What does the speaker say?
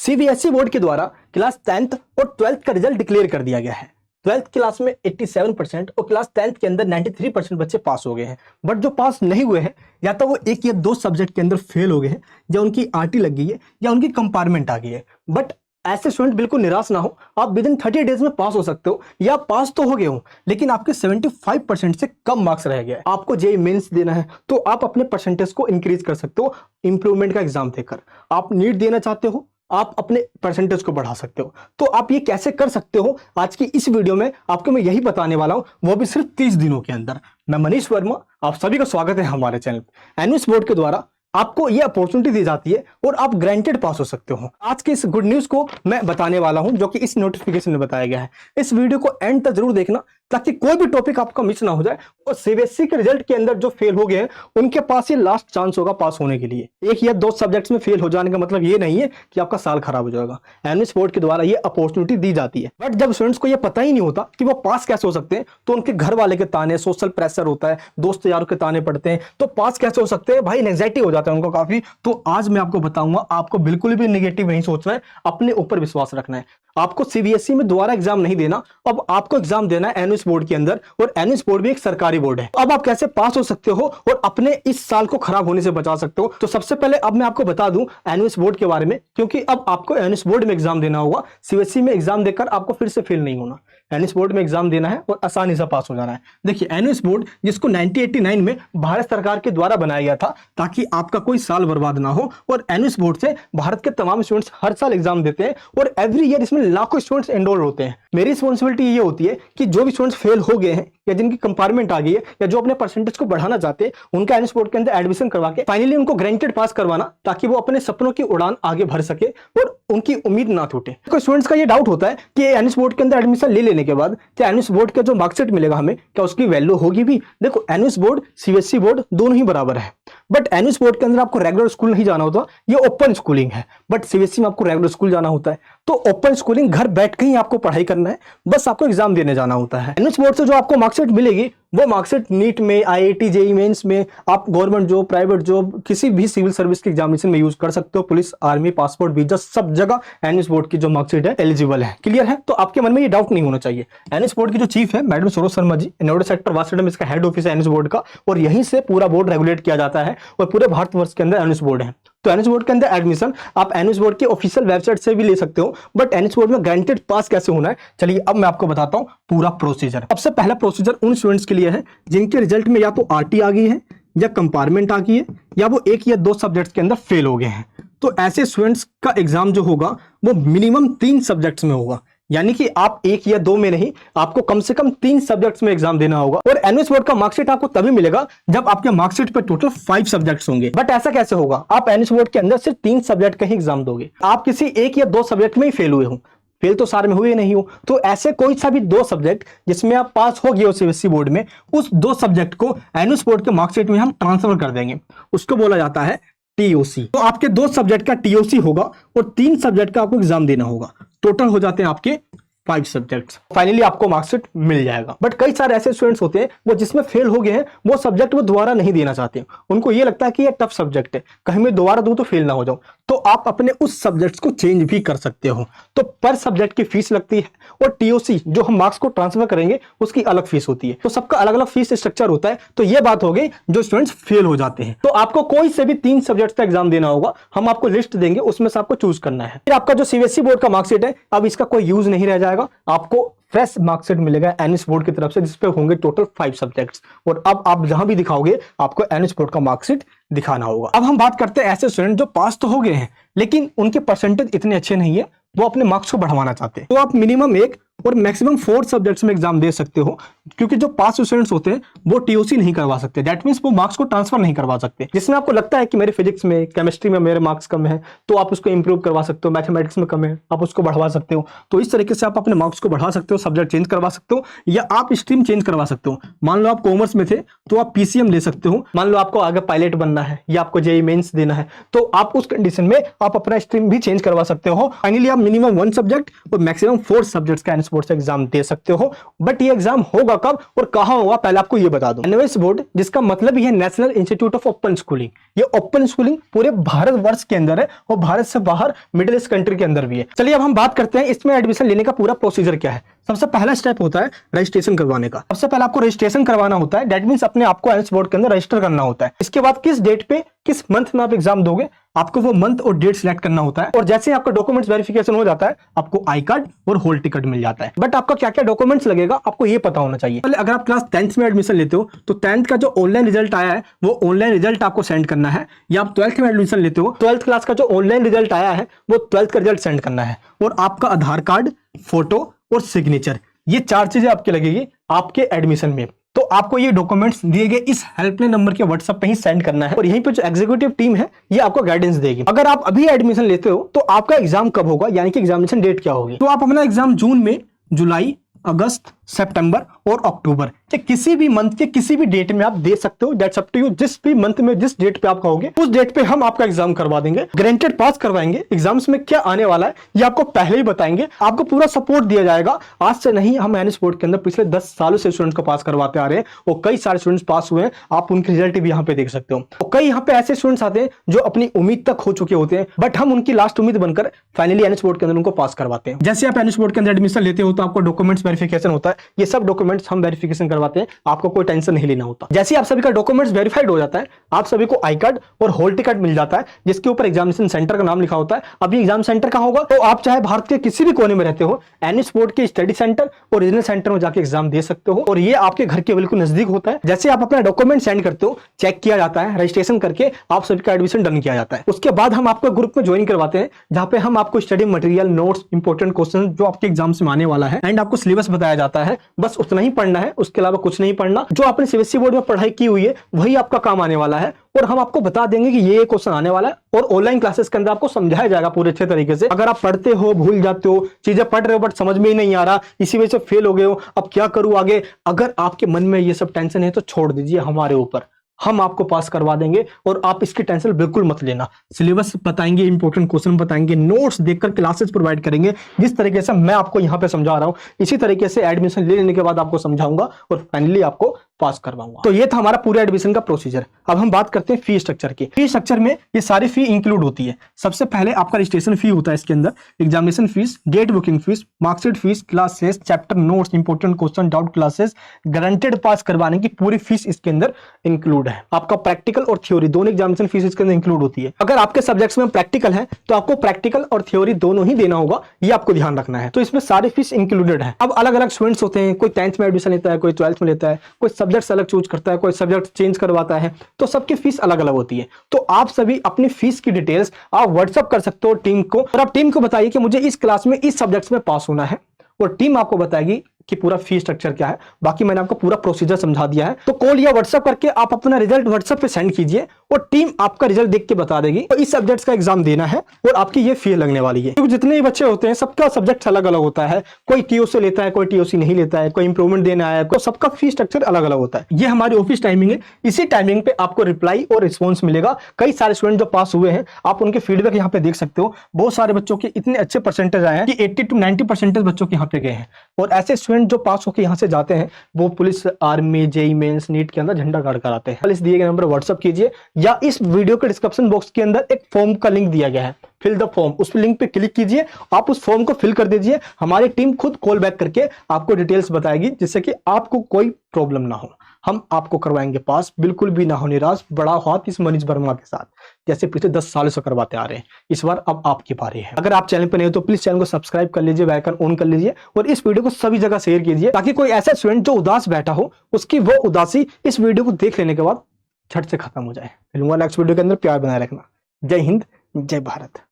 CBSE board के द्वारा class 10th और 12th का रिजल्ट डिक्लेयर कर दिया गया है। 12th क्लास में 87% और क्लास 10th के अंदर 93% बच्चे पास हो गए हैं। बट जो पास नहीं हुए हैं या तो वो एक या दो सब्जेक्ट के अंदर फेल हो गए हैं, या उनकी आरटी लग गई है, या उनकी कंपार्टमेंट आ गई है। बट ऐसे स्टूडेंट बिल्कुल निराश ना हो, आप विद इन 30 डेज में पास हो सकते हो, या पास तो हो गए हो लेकिन आपके 75% से कम मार्क्स रह गए। आपको जेईई मेंस देना है तो आप अपने परसेंटेज को इंक्रीज कर सकते हो इंप्रूवमेंट का एग्जाम देकर। आप नीट देना चाहते हो, आप अपने परसेंटेज को बढ़ा सकते हो। तो आप ये कैसे कर सकते हो, आज की इस वीडियो में आपको मैं यही बताने वाला हूं, वो भी सिर्फ 30 दिनों के अंदर। मैं मनीष वर्मा, आप सभी का स्वागत है हमारे चैनल पे। एनवीएस बोर्ड के द्वारा आपको ये अपॉर्चुनिटी दी जाती है और आप ग्रांटेड पास हो सकते हो। आज के इस गुड न्यूज को मैं बताने वाला हूं, जो कि इस नोटिफिकेशन में बताया गया है। इस वीडियो को एंड तक जरूर देखना ताकि कोई भी टॉपिक आपका मिस ना हो जाए। और सीबीएसई के रिजल्ट के अंदर जो फेल हो गए हैं उनके पास ये लास्ट चांस होगा पास होने के लिए। एक या दो सब्जेक्ट्स में फेल हो जाने का मतलब ये नहीं है कि आपका साल खराब हो जाएगा। एनवीएस बोर्ड के द्वारा ये अपॉर्चुनिटी दी जाती है। बट जब स्टूडेंट्स को ये पता ही नहीं होता कि वो पास कैसे हो सकते हैं, तो उनके घर वाले के ताने, सोशल प्रेशर होता है, दोस्त यारों के ताने पड़ते हैं, तो पास कैसे हो सकते हैं भाई, एंजाइटी हो जाता है उनको काफी। तो आज मैं आपको बताऊंगा, आपको बिल्कुल भी नेगेटिव नहीं सोचना है, अपने ऊपर विश्वास रखना है। आपको सीबीएसई में दोबारा एग्जाम नहीं देना, अब आपको एग्जाम देना है एनवीएस बोर्ड के अंदर, और एनवीएस बोर्ड भी एक सरकारी बोर्ड है। अब आप कैसे पास हो सकते हो और अपने इस साल को खराब होने से बचा सकते हो। तो सबसे पहले अब मैं आपको बता दूं एनवीएस बोर्ड के बारे में, क्योंकि अब आपको एनवीएस बोर्ड में एग्जाम देना होगा। सीबीएसई में एग्जाम देकर आपको फिर से फेल नहीं होना, एनवीएस बोर्ड में एग्जाम देना है और आसानी से पास हो जाना है। देखिए, एनवीएस बोर्ड जिसको 1989 में भारत सरकार के द्वारा बनाया गया था ताकि आपका कोई साल बर्बाद ना हो, और एनवीएस बोर्ड से भारत के तमाम स्टूडेंट्स हर साल एग्जाम देते हैं और एवरी ईयर इसमें लाखों स्टूडेंट्स एनरोल होते हैं। मेरी रिस्पॉन्सिबिलिटी ये होती है कि जो भी स्टूडेंट्स फेल हो गए हैं या जिनकी कंपार्टमेंट आ गई है या जो अपने परसेंटेज को बढ़ाना चाहते हैं, उनका एनवीएस बोर्ड के अंदर एडमिशन करवा के फाइनली उनको ग्रांटेड पास करवाना, ताकि वो अपने सपनों की उड़ान आगे भर सके और उनकी उम्मीद ना टूटे। कोई स्टूडेंट्स का ये डाउट होता है कि एनवीएस बोर्ड के अंदर एडमिशन ले लेने के बाद क्या एनवीएस बोर्ड का जो मार्कशीट मिलेगा हमें, क्या उसकी वैल्यू होगी भी? देखो, एनवीएस बोर्ड, सीबीएसई बोर्ड दोनों ही बराबर है। बट एनवीएस बोर्ड के अंदर आपको रेगुलर स्कूल नहीं जाना होता, ये ओपन स्कूलिंग है। बट सीबीएसई में आपको रेगुलर स्कूल जाना होता है। तो ओपन स्कूलिंग, घर बैठ के ही आपको पढ़ाई करना है, बस आपको एग्जाम देने जाना होता है। एनवीएस बोर्ड से जो आपको मार्कशीट मिलेगी वो मार्कशीट नीट में, आईआईटी, जेईई मेंस में, आप गवर्नमेंट जॉब, प्राइवेट जॉब, किसी भी सिविल सर्विस के एग्जामिनेशन में यूज कर सकते हो। पुलिस, आर्मी, पासपोर्ट, वीजा, सब जगह एनवीएस बोर्ड की जो मार्कशीट है एलिजिबल है। क्लियर है? तो आपके मन में ये डाउट नहीं होना चाहिए। एनवीएस बोर्ड की जो चीफ है madam Saroj Sharma ji, Noida sector Waseda में इसका हेड ऑफिस है एनवीएस बोर्ड का, और यहीं से पूरा बोर्ड रेगुलेट किया जाता है और पूरे भारतवर्ष के अंदर एनवीएस बोर्ड है। तो एनवीएस बोर्ड के अंदर एडमिशन आप एनवीएस बोर्ड के ऑफिशियल वेबसाइट से भी ले सकते हो। बट एनवीएस बोर्ड में ग्रांटेड पास कैसे होना है, चलिए अब मैं आपको बताता हूं पूरा प्रोसीजर। सबसे पहला प्रोसीजर उन स्टूडेंट्स के लिए है जिनके रिजल्ट में या तो आरटी आ गई है, या कंपार्टमेंट आ गई है, या वो एक या दो सब्जेक्ट्स के अंदर फेल हो गए हैं। तो ऐसे स्टूडेंट्स का एग्जाम जो होगा वो मिनिमम 3 सब्जेक्ट्स में होगा, यानी कि आप एक या दो में नहीं, आपको कम से कम 3 सब्जेक्ट्स में एग्जाम देना होगा। और एनवीएस बोर्ड का मार्कशीट आपको तभी मिलेगा जब आपके मार्कशीट पे टोटल 5 सब्जेक्ट्स होंगे। बट ऐसा कैसे होगा? आप एनवीएस बोर्ड के अंदर सिर्फ 3 सब्जेक्ट का ही एग्जाम दोगे, आप किसी एक या दो सब्जेक्ट में ही फेल हुए हो, फेल तो सारे में हुए नहीं हो, तो ऐसे कोई सा भी 2 सब्जेक्ट जिसमें आप पास हो गए हो सीबीएसई बोर्ड में, उस 2 सब्जेक्ट को एनवीएस बोर्ड के मार्कशीट में हम ट्रांसफर कर देंगे। उसको बोला जाता है टीओसी। तो आपके 2 सब्जेक्ट का टीओसी होगा और 3 सब्जेक्ट का आपको एग्जाम देना होगा। टोटल हो जाते हैं आपके 5 सब्जेक्ट्स। फाइनली आपको मार्कशीट मिल जाएगा। बट कई सारे ऐसे स्टूडेंट्स होते हैं वो जिसमें फेल हो गए हैं, वो सब्जेक्ट वो दोबारा नहीं देना चाहते। उनको ये लगता है कि ये टफ सब्जेक्ट है, कहीं मैं दोबारा दूं तो फेल ना हो जाऊं। तो आप अपने उस सब्जेक्ट्स को चेंज भी कर सकते हो। तो पर सब्जेक्ट की फीस लगती है, और टीओसी जो हम मार्क्स को ट्रांसफर करेंगे उसकी अलग फीस होती है। तो सबका अलग अलग फीस स्ट्रक्चर होता है। तो ये बात हो गई जो स्टूडेंट्स फेल हो जाते हैं। तो आपको कोई से भी 3 सब्जेक्ट्स का एग्जाम देना होगा, हम आपको लिस्ट देंगे, उसमें से आपको चूज करना है। फिर आपका जो सीबीएसई बोर्ड का मार्कशीट है, अब इसका कोई यूज नहीं रह जाएगा, आपको फ्रेश मार्कशीट मिलेगा एनवीएस बोर्ड की तरफ से, जिसपे होंगे टोटल 5 सब्जेक्ट्स। और अब आप जहां भी दिखाओगे आपको एनवीएस बोर्ड का मार्कशीट दिखाना होगा। अब हम बात करते हैं ऐसे स्टूडेंट जो पास तो हो गए हैं लेकिन उनके परसेंटेज इतने अच्छे नहीं है, वो अपने मार्क्स को बढ़वाना चाहते हैं। तो आप मिनिमम 1 और मैक्सिमम 4 सब्जेक्ट्स में एग्जाम दे सकते हो, क्योंकि जो पास स्टूडेंट्स होते हैं वो टीओसी नहीं करवा सकते। दैट मींस वो मार्क्स को ट्रांसफर नहीं करवा सकते। जिसमें आपको लगता है कि मेरे फिजिक्स में, केमिस्ट्री में मेरे मार्क्स कम है, तो आप उसको इंप्रूव करवा सकते हो। मैथमेटिक्स में कम है, आप उसको बढ़वा सकते हो। तो इस तरीके से आप अपने मार्क्स को बढ़ा सकते हो, सब्जेक्ट चेंज करवा सकते हो, या आप स्ट्रीम चेंज करवा सकते हो। मान लो आप कॉमर्स में थे तो आप पीसीएम ले सकते हो। मान लो आपको आगे पायलट बनना है या आपको जेईई मेंस देना है, तो आप उस कंडीशन में आप अपना स्ट्रीम भी चेंज करवा सकते हो। फाइनली आप मिनिमम 1 सब्जेक्ट और मैक्सिमम 4 सब्जेक्ट्स का एनएस बोर्ड से एग्जाम दे सकते हो। बट ये एग्जाम होगा कब और कहां होगा पहले आपको ये बता दूं। एनएस बोर्ड जिसका मतलब ये national institute of open schooling, ये ओपन स्कूलिंग पूरे भारतवर्ष के अंदर है और भारत से बाहर मिडिल ईस्ट कंट्री के अंदर भी है। चलिए अब हम बात करते हैं इसमें एडमिशन लेने का पूरा प्रोसीजर क्या है। सबसे पहला स्टेप होता है रजिस्ट्रेशन करवाने का। सबसे पहले आपको रजिस्ट्रेशन करवाना होता है, दैट मींस अपने आपको एनएस बोर्ड के अंदर रजिस्टर करना होता है। इसके बाद किस डेट पे किस मंथ में आप एग्जाम दोगे आपको वो मंथ और डेट सिलेक्ट करना होता है। और जैसे ही आपका डॉक्यूमेंट्स वेरिफिकेशन हो जाता है आपको आई कार्ड और हॉल टिकट मिल जाता है। बट आपका क्या क्या डॉक्यूमेंट्स लगेगा आपको ये पता होना चाहिए। पहले अगर आप क्लास 10th में एडमिशन लेते हो तो 10th का जो ऑनलाइन रिजल्ट आया है वो ऑनलाइन रिजल्ट आपको सेंड करना है, या आप 12th में एडमिशन लेते हो 12th क्लास का जो ऑनलाइन रिजल्ट आया है वो 12th का रिजल्ट सेंड करना है। और आपका आधार कार्ड, फोटो और सिग्नेचर, ये 4 चीजें आपकी लगेगी आपके एडमिशन में। तो आपको ये डॉक्यूमेंट्स दिए गए इस हेल्पलाइन नंबर के व्हाट्सएप पे ही सेंड करना है और यहीं पे जो एग्जीक्यूटिव टीम है ये आपको गाइडेंस देगी। अगर आप अभी एडमिशन लेते हो तो आपका एग्जाम कब होगा, यानी कि एग्जामिनेशन डेट क्या होगी। तो आप अपना एग्जाम जून में, जुलाई, अगस्त, सितंबर और अक्टूबर के किसी भी मंथ के किसी भी डेट में आप दे सकते हो। That's up to you. जिस भी मंथ में जिस डेट पे आप कहोगे उस डेट पे हम आपका एग्जाम करवा देंगे, गारंटेड पास करवाएंगे। एग्जाम्स में क्या आने वाला है ये आपको पहले ही बताएंगे, आपको पूरा सपोर्ट दिया जाएगा। आज से नहीं, हम एनएस बोर्ड के अंदर पिछले 10 सालों से स्टूडेंट्स को पास करवाते आ रहे हैं और कई सारे स्टूडेंट्स पास हुए हैं। आप उनके रिजल्ट भी यहाँ पे देख सकते हो। और कई यहाँ पे ऐसे स्टूडेंट्स आते हैं जो अपनी उम्मीद तक हो चुके होते हैं, बट हम उनकी लास्ट उम्मीद बनकर फाइनली एनएस बोर्ड के अंदर उनको पास करवाते हैं। जैसे आप एनएस बोर्ड के अंदर एडमिशन लेते हो तो आपको डॉक्यूमेंट्स वेरिफिकेशन होता है, ये सब डॉक्यूमेंट्स हम वेरिफिकेशन करवाते हैं, आपको कोई टेंशन नहीं लेना होता। जैसे आप सभी का डॉक्यूमेंट्स वेरीफाइड हो जाता है आप सभी को आई कार्ड और हॉल टिकट मिल जाता है जिसके ऊपर एग्जामिनेशन सेंटर का नाम लिखा होता है। अभी एग्जाम सेंटर कहां होगा, तो आप चाहे भारत के किसी भी कोने में रहते हो एनएस बोर्ड के स्टडी सेंटर और रीजनल सेंटर में जाके एग्जाम दे सकते हो और ये आपके घर के बिल्कुल नजदीक होता है। जैसे आप अपना डॉक्यूमेंट सेंड करते हो चेक किया जाता है, रजिस्ट्रेशन करके आप सभी का एडमिशन डन किया जाता है। उसके बाद हम आपको ग्रुप में ज्वाइन करवाते हैं जहां पे हम आपको study material, notes, important question जो आपके एग्जाम में आने वाला है एंड आपको सिलेबस बताया जाता है। बस उतना ही पढ़ना है, उसके अलावा कुछ नहीं पढ़ना। जो आपने सीबीएसई बोर्ड में पढ़ाई की हुई है वही आपका काम आने वाला है और हम आपको बता देंगे कि ये क्वेश्चन आने वाला है और ऑनलाइन क्लासेस के अंदर आपको समझाया जाएगा पूरे अच्छे तरीके से। अगर आप पढ़ते हो, भूल जाते हो, चीजें पढ़ रहे हो बट समझ में ही नहीं आ रहा, इसी वजह से फेल हो गए हो, अब क्या करूं आगे, अगर आपके मन में ये सब टेंशन है तो छोड़ दीजिए हमारे ऊपर, हम आपको पास करवा देंगे और आप इसकी टेंशन बिल्कुल मत लेना। सिलेबस बताएंगे, इंपॉर्टेंट क्वेश्चन बताएंगे, नोट्स देकर क्लासेस प्रोवाइड करेंगे। जिस तरीके से मैं आपको यहाँ पे समझा रहा हूँ इसी तरीके से एडमिशन ले लेने के बाद आपको समझाऊंगा और फाइनली आपको पास करवाऊंगा। तो ये था हमारा पूरा एडमिशन का प्रोसीजर। अब हम बात करते हैं फी स्ट्रक्चर की। फी स्ट्रक्चर में ये सारी फी इंक्लूड होती है। सबसे पहले आपका रजिस्ट्रेशन फी होता है, इसके अंदर examination fees, date booking fees, marksheet fees, classes, chapter notes, important question, doubt classes, guaranteed pass करवाने की पूरी फीस इसके अंदर इंक्लूड है। आपका प्रैक्टिकल और थ्योरी दोनों एग्जामिनेशन फीस इसके अंदर इंक्लूड होती है। अगर आपके सब्जेक्ट्स में प्रैक्टिकल है तो आपको प्रैक्टिकल और थ्योरी दोनों ही देना होगा, ये आपको ध्यान रखना है। तो इसमें सारी फीस इंक्लूडेड है। अब अलग अलग स्टूडेंट्स होते हैं, कोई 10th में एडमिशन लेता है, कोई 12th में लेता है, कोई सब्जेक्ट अलग चूज करता है, कोई सब्जेक्ट चेंज करवाता है, तो सबकी फीस अलग अलग होती है। तो आप सभी अपनी फीस की डिटेल्स आप व्हाट्सअप कर सकते हो टीम को और आप टीम को बताइए कि मुझे इस क्लास में इस सब्जेक्ट्स में पास होना है और टीम आपको बताएगी कि पूरा फी स्ट्रक्चर क्या है। बाकी मैंने आपको पूरा प्रोसीजर समझा दिया है। तो कॉल या व्हाट्सएप करके आप अपना रिजल्ट व्हाट्सएप पे सेंड कीजिए और टीम आपका रिजल्ट देख के बता देगी तो इस सब्जेक्ट्स का एग्जाम देना है और आपकी ये फी लगने वाली है। क्योंकि जितने भी बच्चे होते हैं सबका सब्जेक्ट अलग अलग होता है, कोई टीओसी लेता है, कोई टीओसी नहीं लेता है, कोई इंप्रूवमेंट देना है, तो सबका फी स्ट्रक्चर अलग अलग होता है। ये हमारी ऑफिस टाइमिंग है, इसी टाइमिंग पे आपको रिप्लाई और रिस्पॉन्स मिलेगा। कई सारे स्टूडेंट जो पास हुए हैं आप उनके फीडबैक यहाँ पे देख सकते हो। बहुत सारे बच्चों के इतने अच्छे परसेंटेज आए हैं कि 80 to 90% बच्चों के यहाँ पे गए हैं और ऐसे स्टूडेंट जो पास होकर यहाँ से जाते हैं वो police, army, JEE mains, NEET के अंदर झंडा गाड़ कर आते हैं। इस दिए गए नंबर व्हाट्सएप कीजिए या इस वीडियो के डिस्क्रिप्शन बॉक्स के अंदर एक फॉर्म का लिंक दिया गया है, फिल द फॉर्म, उस लिंक पे क्लिक कीजिए, आप उस फॉर्म को फिल कर दीजिए। हमारी टीम खुद कॉल बैक करके आपको डिटेल्स बताएगी जिससे कि आपको कोई प्रॉब्लम ना हो। हम आपको करवाएंगे पास, बिल्कुल भी ना हो निराश। बड़ा हाथ इस मनीष वर्मा के साथ जैसे पिछले 10 सालों से करवाते आ रहे हैं। इस बार अब आपकी बारी है। अगर आप चैनल पर नहीं हो तो प्लीज चैनल को सब्सक्राइब कर लीजिए, बेल आइकन ऑन कर लीजिए और इस वीडियो को सभी जगह शेयर कीजिए ताकि कोई ऐसा स्टूडेंट जो उदास बैठा हो उसकी वो उदासी इस वीडियो को देख लेने के बाद झट से खत्म हो जाए। मिलूंगा नेक्स्ट वीडियो के अंदर। प्यार बनाए रखना। जय हिंद, जय भारत।